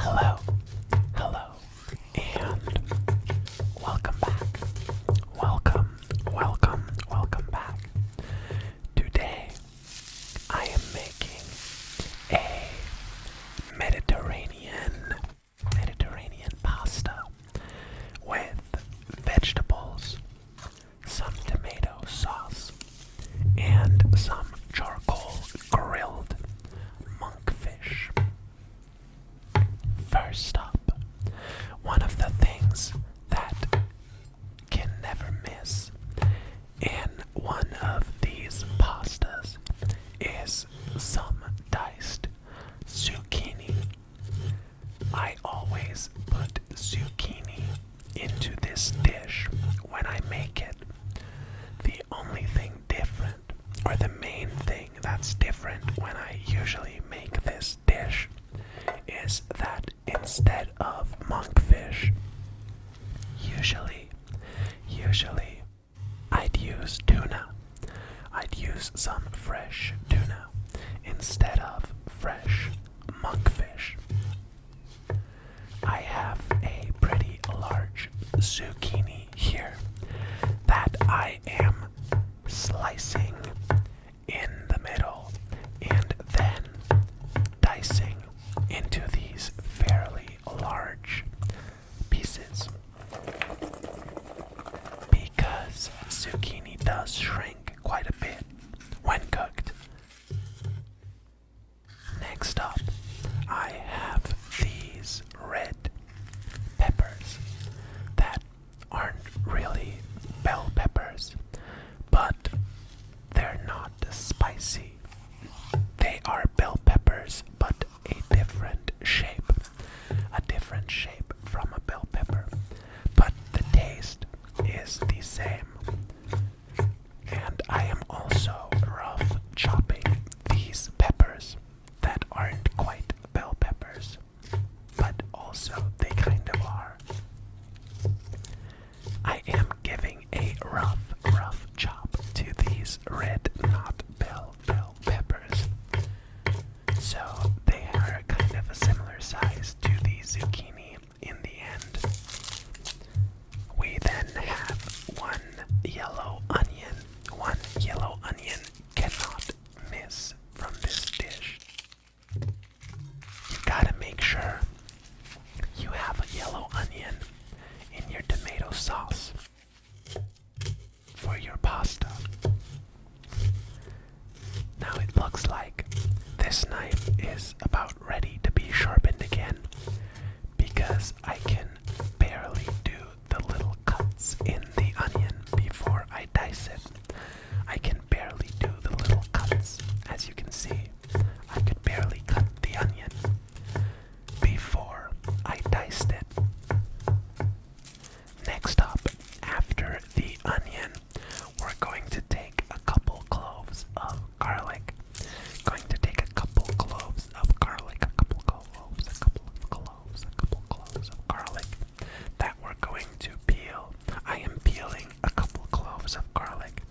Hello, hello, and welcome back. Welcome back. Today, I am making a Mediterranean pasta with vegetables, some tomato sauce, and some charcoal grilled monkfish. First up, one of the things that can never miss in one of these pastas is some diced zucchini. I always put zucchini into this dish when I make it. The only thing different, or the main thing that's different when I usually make this dish, is that instead of monkfish, usually I'd use tuna. I'd use some fresh tuna instead of fresh monkfish. I have a pretty large zucchini here that I am slicing in the middle and then dicing into these fairly large pieces. Because zucchini does shrink quite a bit when cooked. Next up, I have these red peppers that aren't really bell peppers, but they're not spicy. They are bell peppers, but a different shape from a bell pepper. But the taste is the same. And I am also rough chopping these peppers that aren't quite bell peppers, but also they kind of are. I am giving a rough chop to these red, not bell peppers. So they are kind of a similar size to the zucchini in the end. We then have one yellow onion. One yellow onion cannot miss from this dish. You gotta make sure you have a yellow onion in your tomato sauce for your pasta. Now it looks like this knife is about ready to be sharpened again because I can barely do the little cuts in the onion before I dice it. I can barely do the little cuts. As you can see, I could barely cut the onion before I diced it. Next up, after the onion, we're going to take a couple cloves of garlic. Going to take a couple cloves of garlic, a couple cloves of garlic that we're going to peel. I am peeling a couple cloves of garlic,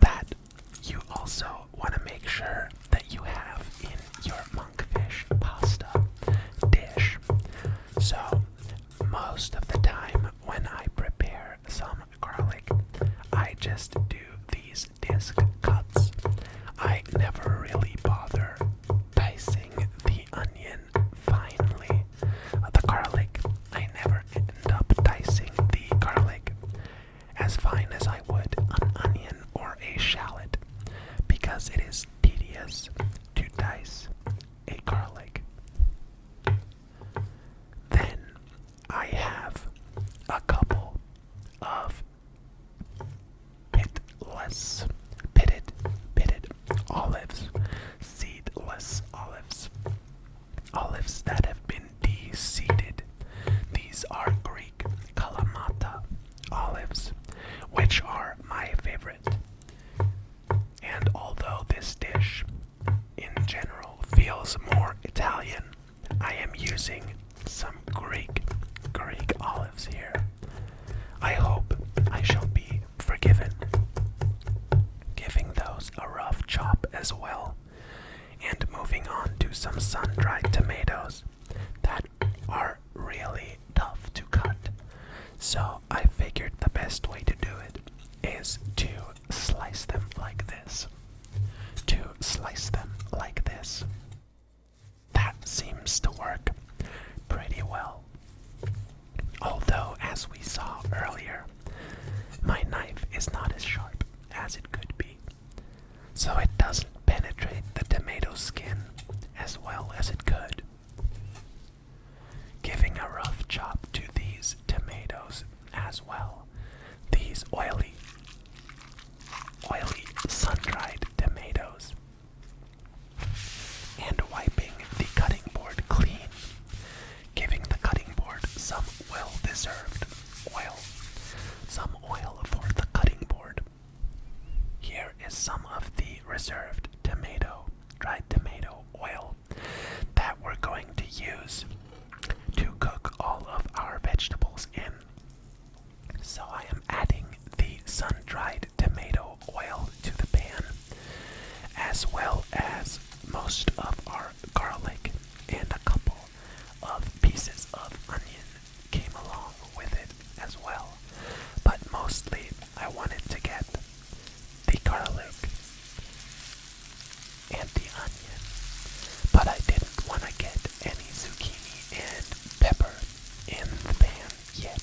that you also want to make sure that you have in your monkfish pasta dish. So most of the time when I prepare some garlic, I just do these disc cuts. I never really bother dicing the onion finely. The garlic, I never end up dicing the garlic as fine as I would an onion or a shallot because it is tedious to dice a garlic. Then I have a couple of pitted olives, seedless olives that have been de-seeded. These are Greek Kalamata olives, which are my favorite. And although this dish in general feels more Italian, I am using some Greek olives here. I hope I shall be forgiven giving those a rough chop as well. And moving moving on to some sun-dried tomatoes that are really tough to cut. So I figured the best way to do it is to slice them like this. That seems to work pretty well. Although, as we saw earlier, my knife is not as sharp as it could be, so it doesn't penetrate the tomato skin as well as it could. Giving a rough chop to these tomatoes as well, these oily sun-dried tomatoes, and wiping the cutting board clean, giving the cutting board some well-deserved oil. Some oil for the cutting board. Here is some of the reserved dried tomato oil that we're going to use to cook all of our vegetables in. So I am adding the sun-dried tomato oil to the pan, as well as most of our garlic and a couple of pieces of onion came along with it as well. But mostly I wanted to get the garlic and the onion, but I didn't want to get any zucchini and pepper in the pan yet.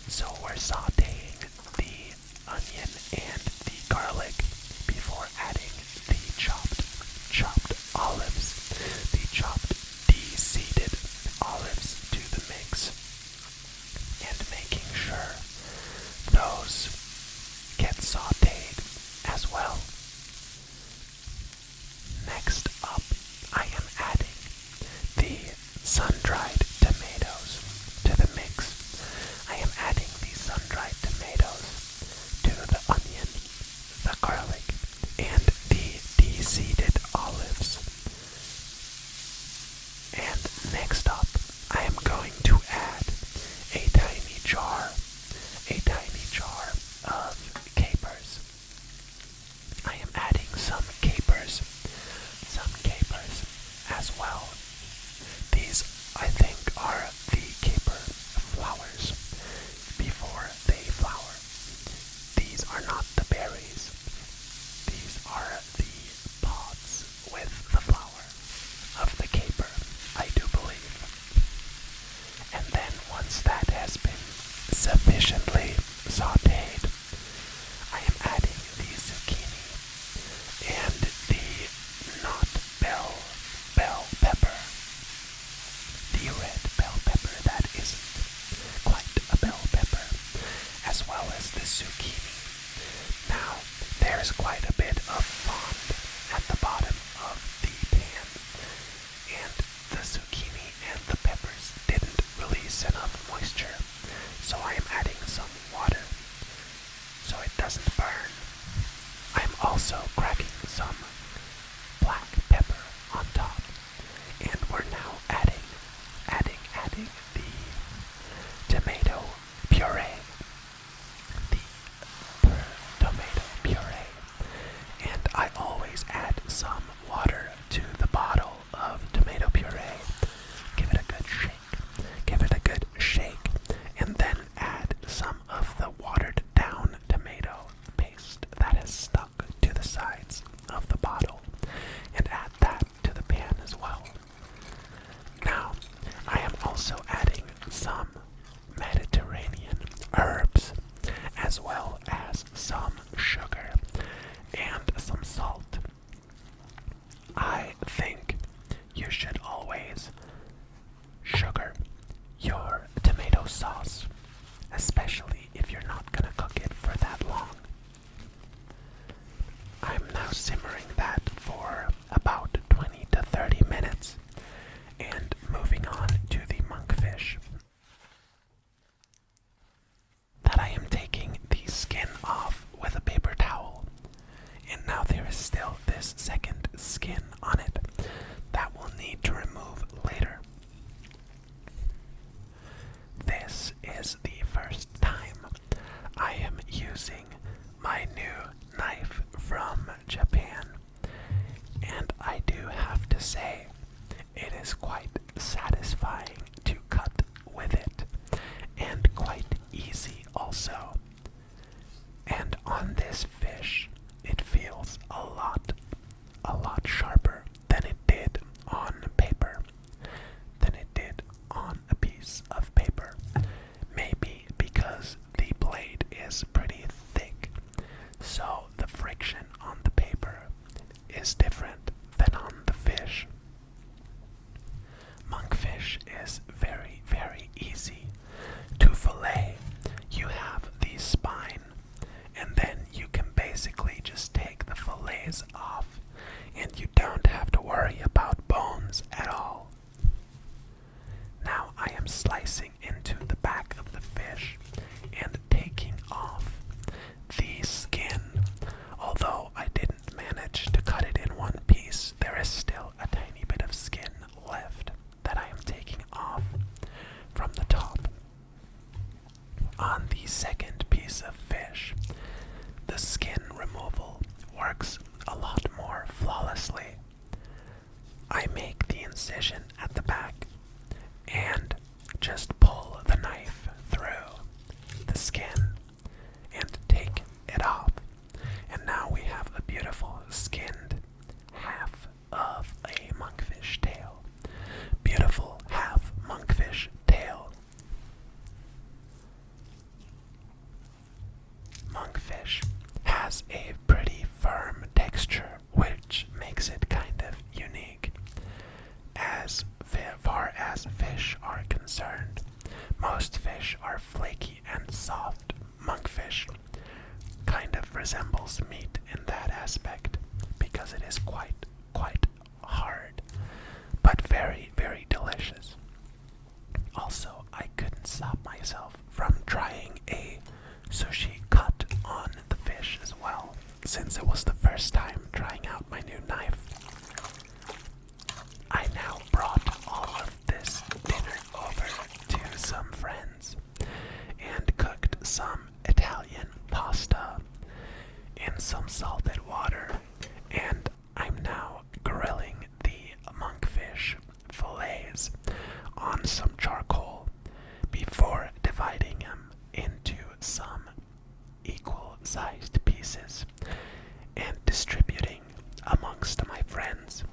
So we're sauteing the onion and the garlic before adding the chopped olives, the chopped de-seeded olives to the mix, and making sure those get sauteed as well. Next up, I am adding the sun-dried tomatoes to the mix. I am adding the sun-dried tomatoes to the onion, the garlic, and the de-seeded olives. And next up, I am going to add a tiny jar of capers. I am adding some capers as well. These, I think, are the caper flowers before they flower. These are not the berries. These are the pods with the flower of the caper, I do believe. And then once that has been sufficiently sauteed, I am adding the zucchini and the not bell pepper, the red bell pepper that isn't quite a bell pepper, as well as the zucchini. Now, there's quite a bit of fond at the bottom of the pan, and the zucchini and the peppers didn't release enough moisture, so I am adding some water so it doesn't burn. I'm also cracking some black pepper on top, and we're now adding the tomato puree, and I always add some water to the bottle of tomato puree. Give it a good shake, and then add some of the watered down tomato paste that has stuck to the sides of the bottle, and add that to the pan as well. Now, I am also adding some Mediterranean herbs, as well as some sugar and some salt. I think you should always sugar your tomato sauce, especially if you're not gonna cook it for that long. I'm now simmering that for about 20 to 30 minutes and moving on to the monkfish that I am taking the skin off with a paper towel. And now there is still this second skin on it that we'll need to remove later. This is the first time I am using my new knife from Japan, and I do have is quite satisfying to cut with it, and quite easy also. And on this fish, it feels a lot sharper than it did on paper, than it did on a piece of paper. Maybe because the blade is pretty thick, so the friction on the paper is different than on the fish. Monkfish is very, very easy to fillet. You have the spine, and then you can basically just take the fillets off, and you don't have to worry about bones at all. Now I am slicing into the back of the fish and taking off the skin. Although I didn't manage to cut it in one piece, there is still a tiny bit of skin left that I am taking off from the top. On the second piece of fish, the skin removal works a lot more flawlessly. I make the incision at the back and just pull the knife through the skin and take it off. And now we have a beautiful skinned half of a monkfish tail. Beautiful half monkfish tail. Monkfish has a pretty firm texture, which makes it kind of unique. As far as fish are concerned, most fish are flaky and soft. Monkfish kind of resembles meat in that aspect because it is quite hard, but very, very delicious. Also, I couldn't stop myself from trying a sushi cut on the fish as well, since it was the first time trying out my new knife. I now brought all of this dinner over to some friends and cooked some Italian pasta in some salted water, and I'm now grilling the monkfish fillets on some charcoal before dividing them into some equal-sized pieces and distributing amongst my friends.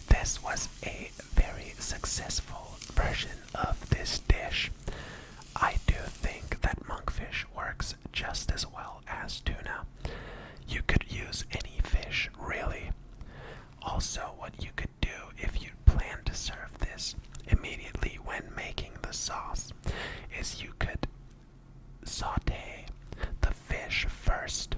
This was a very successful version of this dish. I do think that monkfish works just as well as tuna. You could use any fish, really. Also, what you could do if you plan to serve this immediately when making the sauce is you could saute the fish first